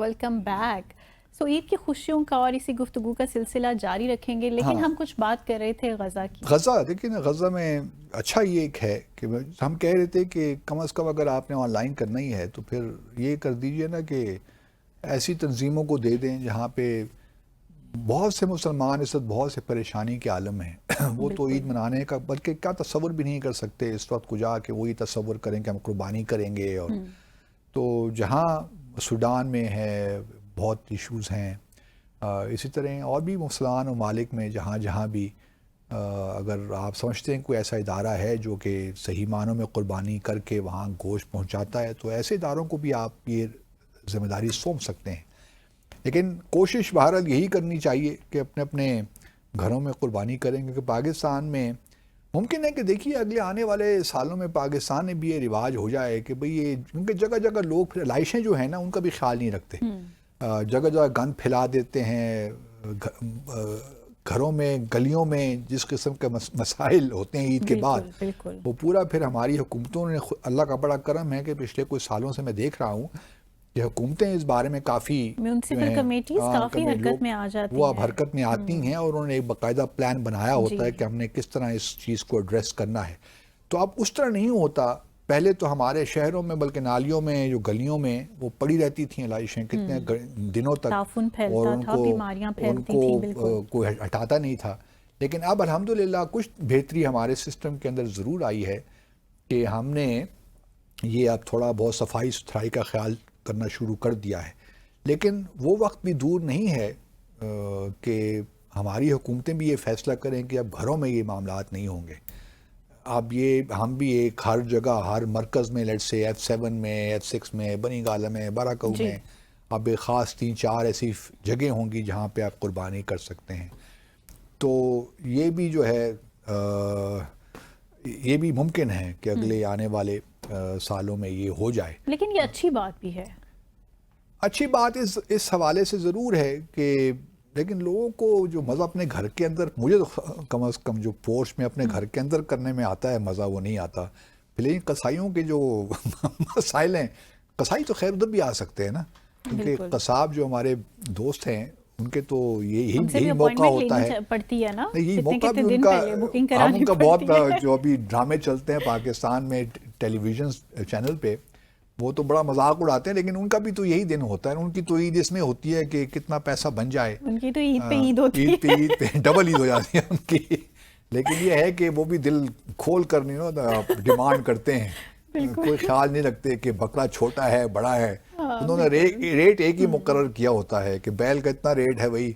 Welcome back. سو عید کی خوشیوں کا اور اسی گفتگو کا سلسلہ جاری رکھیں گے، لیکن ہم کچھ بات کر رہے تھے غزہ کی. غزہ دیکھیں نا، غزہ میں اچھا یہ ایک ہے کہ ہم کہہ رہے تھے کہ کم از کم اگر آپ نے آن لائن کرنا ہی ہے تو پھر یہ کر دیجئے نا کہ ایسی تنظیموں کو دے دیں جہاں پہ بہت سے مسلمان اس وقت بہت سے پریشانی کے عالم ہیں. وہ تو عید منانے کا بلکہ کیا تصور بھی نہیں کر سکتے اس وقت کو جا کے وہی تصور کریں کہ ہم قربانی کریں گے. اور تو جہاں سوڈان میں ہے بہت ایشوز ہیں، اسی طرح اور بھی مسلمان ممالک میں جہاں بھی اگر آپ سمجھتے ہیں کوئی ایسا ادارہ ہے جو کہ صحیح معنوں میں قربانی کر کے وہاں گوشت پہنچاتا ہے تو ایسے اداروں کو بھی آپ یہ ذمہ داری سونپ سکتے ہیں. لیکن کوشش بہرحال یہی کرنی چاہیے کہ اپنے اپنے گھروں میں قربانی کریں، کیونکہ پاکستان میں ممکن ہے کہ دیکھیے اگلے آنے والے سالوں میں پاکستان میں بھی یہ رواج ہو جائے کہ بھئی یہ کیونکہ جگہ جگہ لوگ پھر لائشیں جو ہیں نا ان کا بھی خیال نہیں رکھتے، جگہ جگہ گند پھیلا دیتے ہیں گھروں میں گلیوں میں. جس قسم کے مسائل ہوتے ہیں عید کے بعد وہ پورا پھر ہماری حکومتوں نے اللہ کا بڑا کرم ہے کہ پچھلے کچھ سالوں سے میں دیکھ رہا ہوں کہ حکومتیں اس بارے میں کافی میونسپل کمیٹیز کافی حرکت میں آ جاتی ہیں، وہ اب حرکت میں آتی ہیں اور انہوں نے ایک باقاعدہ پلان بنایا ہوتا ہے کہ ہم نے کس طرح اس چیز کو ایڈریس کرنا ہے. تو اب اس طرح نہیں ہوتا. پہلے تو ہمارے شہروں میں بلکہ نالیوں میں جو گلیوں میں وہ پڑی رہتی تھیں لائشیں کتنے دنوں تک اور ان کو کوئی ہٹاتا نہیں تھا. لیکن اب الحمدللہ کچھ بہتری ہمارے سسٹم کے اندر ضرور آئی ہے کہ ہم نے یہ اب تھوڑا بہت صفائی ستھرائی کا خیال کرنا شروع کر دیا ہے. لیکن وہ وقت بھی دور نہیں ہے کہ ہماری حکومتیں بھی یہ فیصلہ کریں کہ اب گھروں میں یہ معاملات نہیں ہوں گے. اب یہ ہم بھی ایک ہر جگہ ہر مرکز میں لیٹ سے F7 میں F6 میں بنی گالہ میں باراکو میں اب ایک خاص 3-4 ایسی جگہ ہوں گی جہاں پہ آپ قربانی کر سکتے ہیں. تو یہ بھی جو ہے یہ بھی ممکن ہے کہ اگلے آنے والے سالوں میں یہ ہو جائے. لیکن یہ اچھی بات بھی ہے. اچھی بات اس حوالے سے ضرور ہے کہ لیکن لوگوں کو جو مزہ اپنے گھر کے اندر، مجھے تو کم از کم جو پورش میں اپنے گھر کے اندر کرنے میں آتا ہے مزہ وہ نہیں آتا. لیکن قصائیوں کے جو مسائل ہیں، قصائی تو خیر ادھر بھی آ سکتے ہیں نا، کیونکہ قصاب جو ہمارے دوست ہیں ان کے تو یہی موقع ہوتا ہے، یہی موقع بھی ان کا بہت جو ابھی ڈرامے چلتے ہیں پاکستان میں ٹیلی ویژن چینل پہ وہ تو بڑا مذاق اڑاتے ہیں، لیکن ان کا بھی تو یہی دن ہوتا ہے. ان کی تو عید اس میں ہوتی ہے کہ کتنا پیسہ بن جائے. ان کی تو عید پہ عید ہوتی ہے، عید پہ ڈبل عید ہو جاتی ہے ان کی. لیکن یہ ہے کہ وہ بھی دل کھول کر نہیں ڈیمانڈ کرتے ہیں، کوئی خیال نہیں رکھتے کہ بکرا چھوٹا ہے بڑا ہے. انہوں نے ریٹ ایک ہی مقرر کیا ہوتا ہے کہ بیل کا اتنا ریٹ ہے وہی.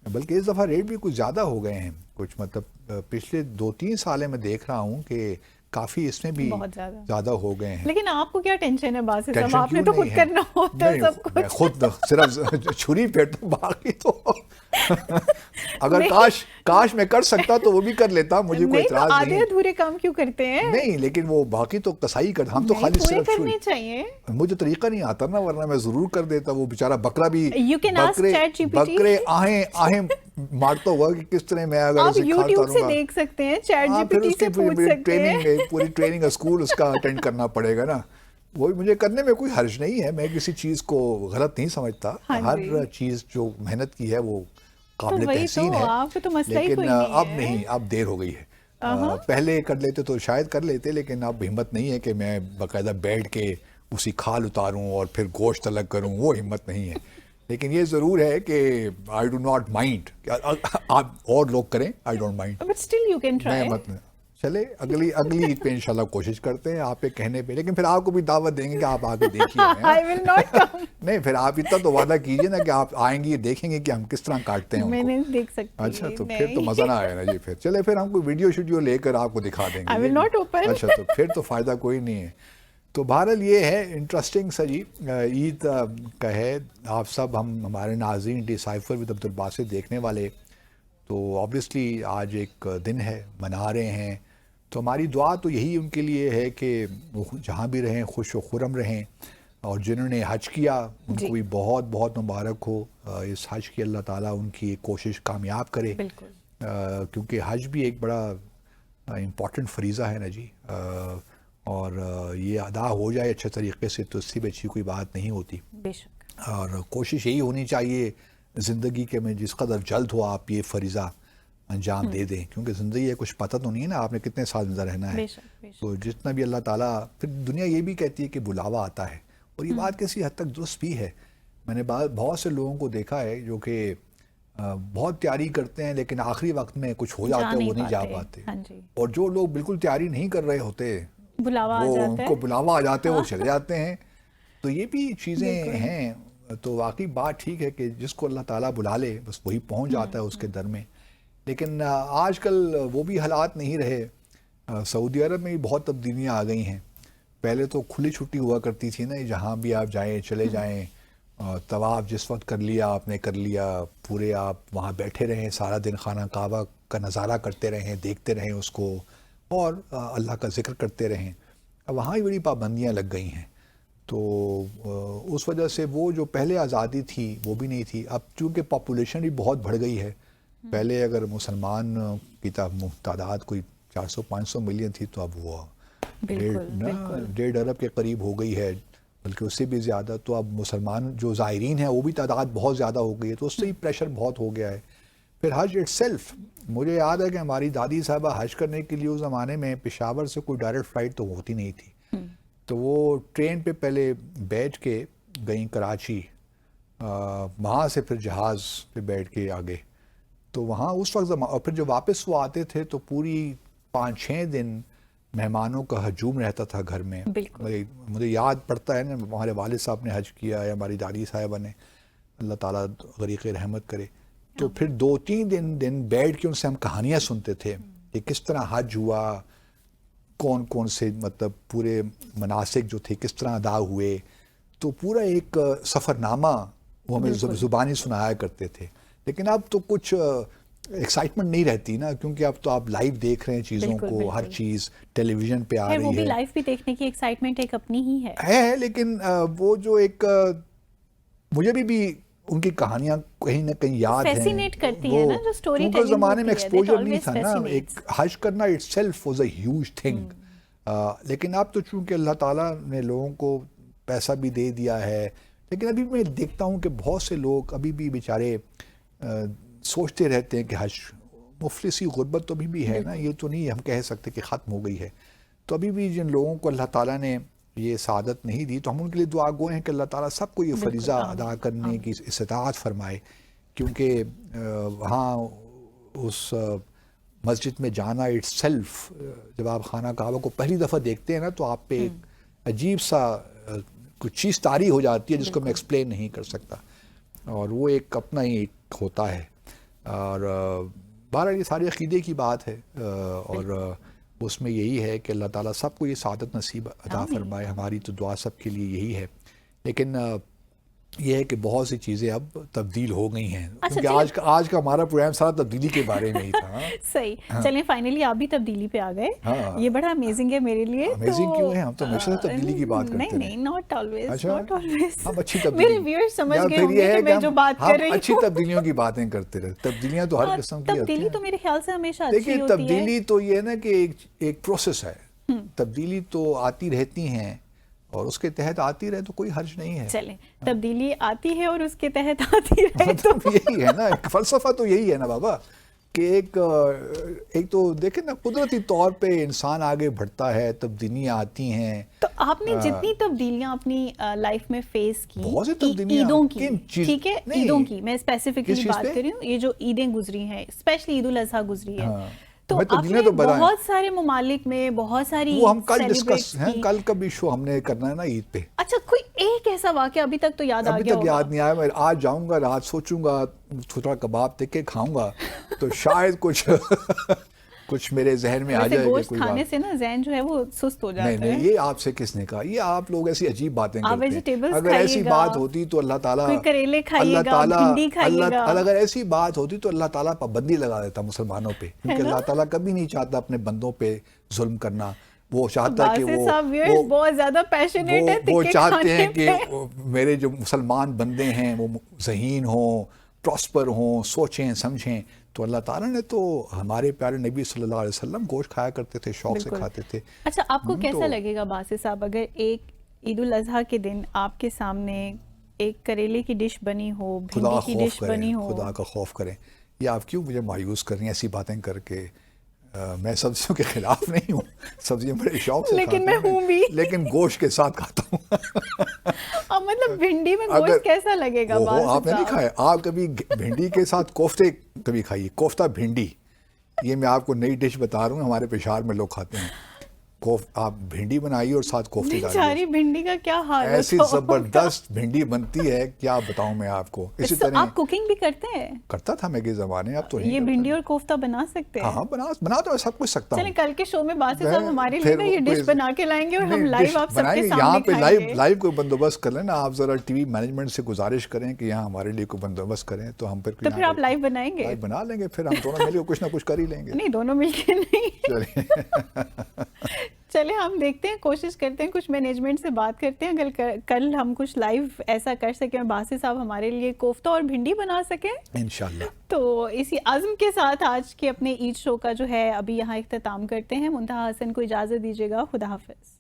بلکہ اس دفعہ ریٹ بھی کچھ زیادہ ہو گئے ہیں، کچھ مطلب پچھلے 2-3 سالیں میں دیکھ رہا ہوں کہ کافی اس میں بھی زیادہ ہو گئے ہیں. لیکن آپ کو کیا ٹینشن ہے باسط صاحب؟ آپ نے تو خود کرنا ہوتا ہے سب کچھ. میں خود صرف چھری پھیرتا ہوں، باقی تو اگر کاش میں کر سکتا تو وہ بھی کر لیتا، مجھے کوئی اعتراض نہیں. آدھے ادھورے کام کیوں کرتے ہیں؟ نہیں لیکن وہ باقی تو کسائی کرتے، ہم تو خالی صرف کرنے چاہیے. مجھے طریقہ نہیں آتا نا، ورنہ میں ضرور کر دیتا. وہ بیچارہ بکرا بھی بکرے آہیں مارتا ہوا کہ کس طرح میں اگر آپ یوٹیوب سے دیکھ سکتے ہیں، چیٹ جی پی ٹی سے پوچھ سکتے ہیں. پوری ٹریننگ اسکول اس کا اٹینڈ کرنا پڑے گا نا. وہی مجھے کرنے میں کوئی حرج نہیں ہے، میں کسی چیز کو غلط نہیں سمجھتا. ہر چیز جو محنت کی ہے وہ قابل تحسین ہے، لیکن اب نہیں، اب دیر ہو گئی ہے. پہلے کر لیتے تو شاید کر لیتے، لیکن اب ہمت نہیں ہے کہ میں باقاعدہ بیٹھ کے اسی کھال اتاروں اور پھر گوشت الگ کروں، وہ ہمت نہیں ہے. لیکن یہ ضرور ہے کہ آئی ڈو ناٹ مائنڈ، آپ اور لوگ کریں، آئی ڈونٹ مائنڈ. میں مت چلے اگلی عید پہ انشاءاللہ کوشش کرتے ہیں آپ کے کہنے پہ. لیکن پھر آپ کو بھی دعوت دیں گے کہ آپ آگے دیکھیے. نہیں پھر آپ اتنا تو وعدہ کیجئے نا کہ آپ آئیں گی، دیکھیں گے کہ ہم کس طرح کاٹتے ہیں. میں نہیں دیکھ سکتی. اچھا تو پھر تو مزہ نہ آئے نا جی. پھر چلے پھر ہم کوئی ویڈیو لے کر آپ کو دکھا دیں گے. اچھا تو پھر تو فائدہ کوئی نہیں ہے. تو بہرحال یہ ہے انٹرسٹنگ سا جی عید کا ہے. آپ سب ہمارے ناظرین ڈیسائفر ود عبدالباسط دیکھنے والے تو آبویسلی آج ایک دن ہے، منا رہے ہیں. تو ہماری دعا تو یہی ان کے لیے ہے کہ وہ جہاں بھی رہیں خوش و خرم رہیں، اور جنہوں نے حج کیا ان کو بھی بہت بہت مبارک ہو. اس حج کی اللہ تعالیٰ ان کی کوشش کامیاب کرے، کیونکہ حج بھی ایک بڑا امپورٹنٹ فریضہ ہے نا جی. اور یہ ادا ہو جائے اچھے طریقے سے تو اس سے بھی اچھی کوئی بات نہیں ہوتی. اور کوشش یہی ہونی چاہیے زندگی کے میں جس قدر جلد ہو آپ یہ فریضہ انجام دے دیں، کیونکہ زندگی ہے کچھ پتہ تو نہیں ہے نا آپ نے کتنے سال زندہ رہنا ہے. بے شک بے شک. تو جتنا بھی اللہ تعالیٰ، پھر دنیا یہ بھی کہتی ہے کہ بلاوا آتا ہے، اور یہ بات کسی حد تک درست بھی ہے. میں نے بہت سے لوگوں کو دیکھا ہے جو کہ بہت تیاری کرتے ہیں لیکن آخری وقت میں کچھ ہو جاتا ہے وہ نہیں جا پاتے. ہاں جی. اور جو لوگ بالکل تیاری نہیں کر رہے ہوتے بلاوا آ وہ جاتا ان ہے. کو بلاوا آ جاتے ہیں وہ چلے جاتے ہیں. تو یہ بھی چیزیں ہیں. تو واقعی بات ٹھیک ہے کہ جس کو اللہ تعالیٰ بلا لے بس وہی پہنچ جاتا ہے اس کے در میں. لیکن آج کل وہ بھی حالات نہیں رہے. سعودی عرب میں بھی بہت تبدیلیاں آ گئی ہیں. پہلے تو کھلی چھٹی ہوا کرتی تھی نا، جہاں بھی آپ جائیں چلے جائیں، طواف جس وقت کر لیا آپ نے کر لیا، پورے آپ وہاں بیٹھے رہیں سارا دن، خانہ کعبہ کا نظارہ کرتے رہیں، دیکھتے رہیں اس کو، اور اللہ کا ذکر کرتے رہیں. اب وہاں ہی بڑی پابندیاں لگ گئی ہیں. تو اس وجہ سے وہ جو پہلے آزادی تھی وہ بھی نہیں تھی. اب چونکہ پاپولیشن بھی بہت بڑھ گئی ہے. پہلے اگر مسلمان کی تعداد کوئی 400-500 ملین تھی، تو اب وہ 1.5 ارب کے قریب ہو گئی ہے، بلکہ اس سے بھی زیادہ. تو اب مسلمان جو زائرین ہیں وہ بھی تعداد بہت زیادہ ہو گئی ہے، تو اس سے ہی پریشر بہت ہو گیا ہے. پھر حج اٹ سیلف، مجھے یاد ہے کہ ہماری دادی صاحبہ حج کرنے کے لیے اس زمانے میں پشاور سے کوئی ڈائریکٹ فلائٹ تو ہوتی نہیں تھی. تو وہ ٹرین پہ پہلے بیٹھ کے گئیں کراچی، وہاں سے پھر جہاز پہ بیٹھ کے آگے. تو وہاں اس وقت اور پھر جب واپس وہ آتے تھے تو پوری 5-6 دن مہمانوں کا ہجوم رہتا تھا گھر میں. مجھے یاد پڑتا ہے نا، ہمارے والد صاحب نے حج کیا یا ہماری دادی صاحبہ نے، اللہ تعالیٰ غریق رحمت کرے. تو پھر 2-3 دن بیٹھ کے ان سے ہم کہانیاں سنتے تھے کہ کس طرح حج ہوا، کون کون سے مطلب پورے مناسک جو تھے کس طرح ادا ہوئے. تو پورا ایک سفر نامہ وہ ہمیں زبانی سنایا کرتے تھے. لیکن اب تو کچھ ایکسائٹمنٹ نہیں رہتی نا، کیونکہ اب تو آپ لائیو دیکھ رہے ہیں چیزوں کو، ہر چیز ٹیلی ویژن پہ آ رہی ہے. وہ بھی لائیو بھی دیکھنے کی ایکسائٹمنٹ ایک اپنی ہی ہے. لیکن وہ جو ایک مجھے بھی ان کی کہانیاں کہیں نہ کہیں یاد ہیں، فیسینیٹ کرتی ہیں نا جو سٹوری ٹیلنگ. کیونکہ زمانے میں ایکسپوجر نہیں تھا نا. ایک حج کرنا it self was a huge thing. لیکن اب تو چونکہ اللہ تعالیٰ نے لوگوں کو پیسہ بھی دے دیا ہے، لیکن ابھی میں دیکھتا ہوں کہ بہت سے لوگ ابھی بھی بیچارے سوچتے رہتے ہیں کہ حج مفلسی غربت تو ابھی بھی ہے نا. یہ تو نہیں ہم کہہ سکتے کہ ختم ہو گئی ہے. تو ابھی بھی جن لوگوں کو اللہ تعالیٰ نے یہ سعادت نہیں دی تو ہم ان کے لیے دعا گو ہیں کہ اللہ تعالیٰ سب کو یہ فریضہ ادا کرنے کی استطاعت فرمائے. کیونکہ وہاں اس مسجد میں جانا اٹ سیلف، جب آپ خانہ کعبہ کو پہلی دفعہ دیکھتے ہیں نا تو آپ پہ ایک عجیب سا کچھ چیز طاری ہو جاتی ہے جس کو میں ایکسپلین نہیں کر سکتا. اور وہ ایک اپنا ہی ایک ہوتا ہے. اور بہرحال یہ ساری عقیدے کی بات ہے، اور اس میں یہی ہے کہ اللہ تعالیٰ سب کو یہ سعادت نصیب عطا فرمائے. ہماری تو دعا سب کے لیے یہی ہے. لیکن یہ ہے کہ بہت سی چیزیں اب تبدیل ہو گئی ہیں، کیونکہ آج کا ہمارا پروگرام سارا تبدیلی کے بارے میں ہی تھا. صحیح. چلیں فائنلی آپ بھی تبدیلی پہ آ گئے. یہ بڑا امیزنگ ہے میرے لیے. امیزنگ کیوں ہے؟ ہم تو ہمیشہ تبدیلی کی بات کرتے ہیں. نہیں ناٹ آلویز. ہم اچھی تبدیلی، میرے ویورز سمجھ گئے ہوں گے کہ میں جو بات کر رہی ہوں. اچھی تبدیلیوں کی باتیں کرتے رہے. تبدیلیاں تو ہر قسم کی ہوتی ہیں. تبدیلی تو میرے خیال سے ہمیشہ اچھی ہوتی ہے. دیکھیے تبدیلی تو یہ ہے نا کہ ایک پروسیس ہے. تبدیلی تو آتی رہتی ہیں اور اس کے تحت آتی رہے تو کوئی حرج نہیں ہے. چلیں تبدیلی آتی ہے اور اس کے تحت آتی رہے تو یہی ہے نا، ایک فلسفہ تو یہی ہے نا بابا، کہ ایک تو دیکھیں نا قدرتی طور پہ انسان آگے بڑھتا ہے، تبدیلیاں آتی ہیں. تو آپ نے جتنی تبدیلیاں اپنی لائف میں فیس کی، بہت سی تبدیلیاں، عیدوں کی، ٹھیک ہے عیدوں کی میں اسپیسیفکلی بات کر رہی ہوں، یہ جو عیدیں گزری ہیں اسپیشلی عید الاضحیٰ گزری ہے، تو آپ نے بہت سارے ممالک میں بہت ساری وہ ہم کل ڈسکس ہیں، کل کا بھی شو ہم نے کرنا ہے نا عید پہ. اچھا کوئی ایک ایسا واقعہ ابھی تک تو یاد آ گیا ہوگا؟ ابھی تک یاد نہیں آیا. میں آج جاؤں گا، رات سوچوں گا، تھوڑا کباب دیکھ کے کھاؤں گا تو شاید کچھ میرے ذہن میں آ جائے گا. گوشت کھانے سے نا ذہن جو ہے وہ سست ہو جاتا ہے. نہیں یہ آپ سے کس نے کہا؟ یہ آپ لوگ ایسی عجیب باتیں کرتے ہیں. ویجیٹیبلز اگر ایسی بات ہوتی تو اللہ تعالیٰ، کریلے کھائیے گا، بھنڈی کھائیے گا، اگر ایسی بات ہوتی تو اللہ تعالیٰ پابندی لگا دیتا مسلمانوں پہ، کیونکہ اللہ تعالیٰ کبھی نہیں چاہتا اپنے بندوں پہ ظلم کرنا. وہ چاہتا ہے کہ وہ بہت زیادہ پیشنیٹ ہے، وہ چاہتے ہیں کہ میرے جو مسلمان بندے ہیں وہ ذہین ہوں، پراسپر ہوں، سوچیں سمجھیں. تو اللہ تعالیٰ نے تو ہمارے پیارے نبی صلی اللہ علیہ وسلم گوشت کھایا کرتے تھے، شوق سے کھاتے تھے. اچھا آپ کو کیسا لگے گا باسط صاحب اگر ایک عید الاضحیٰ کے دن آپ کے سامنے ایک کریلے کی ڈش بنی ہو، خدا بھنڈی کی خوف ڈش بنی کریں، ہو. خدا کا خوف کریں. یہ آپ کیوں مجھے مایوس کر رہی ہیں ایسی باتیں کر کے؟ میں سبزیوں کے خلاف نہیں ہوں، سبزیاں بڑے شوق سے لیکن کھاتا میں ہوں بھی، لیکن گوشت کے ساتھ کھاتا ہوں. اب مطلب بھنڈی میں گوشت کیسا لگے گا؟ آپ نے نہیں کھایا؟ آپ کبھی بھنڈی کے ساتھ کوفتے کبھی کھائیے، کوفتہ بھنڈی. یہ میں آپ کو نئی ڈش بتا رہا ہوں، ہمارے پشاور میں لوگ کھاتے ہیں. آپ بھنڈی بنائیے اور ساتھ کوفتے ساری بھنڈی کا کیا حال ہے؟ ایسی زبردست بھنڈی بنتی ہے، کیا بتاؤں میں آپ کو. اسی طرح آپ کوکنگ بھی کرتے ہیں؟ کرتا تھا میں کے زمانے، اب تو یہ بھنڈی اور کوفتہ بنا سکتے ہیں؟ ہاں بنا تو سب کچھ سکتا ہوں. چلیں کل کے شو میں باسط صاحب ہمارے لیے نا یہ ڈش بنا کے لائیں گے اور ہم لائیو آپ سب کے سامنے کھائیں گے. لائیو کوئی بندوبست کر لینا آپ، ذرا ٹی وی مینجمنٹ سے گزارش کریں کہ یہاں ہمارے لیے کوئی بندوبست کریں تو ہم پھر آپ لائیو بنائیں گے؟ لائیو بنا لیں گے، پھر ہم دونوں مل کے کچھ نہ کچھ کر ہی لیں گے. نہیں دونوں مل کے نہیں. چلے ہم دیکھتے ہیں، کوشش کرتے ہیں، کچھ مینجمنٹ سے بات کرتے ہیں، اگر کل ہم کچھ لائیو ایسا کر سکیں باسط صاحب ہمارے لیے کوفتہ اور بھنڈی بنا سکیں انشاءاللہ. تو اسی عزم کے ساتھ آج کے اپنے عید شو کا جو ہے ابھی یہاں اختتام کرتے ہیں. منتہا حسن کو اجازت دیجیے گا. خدا حافظ.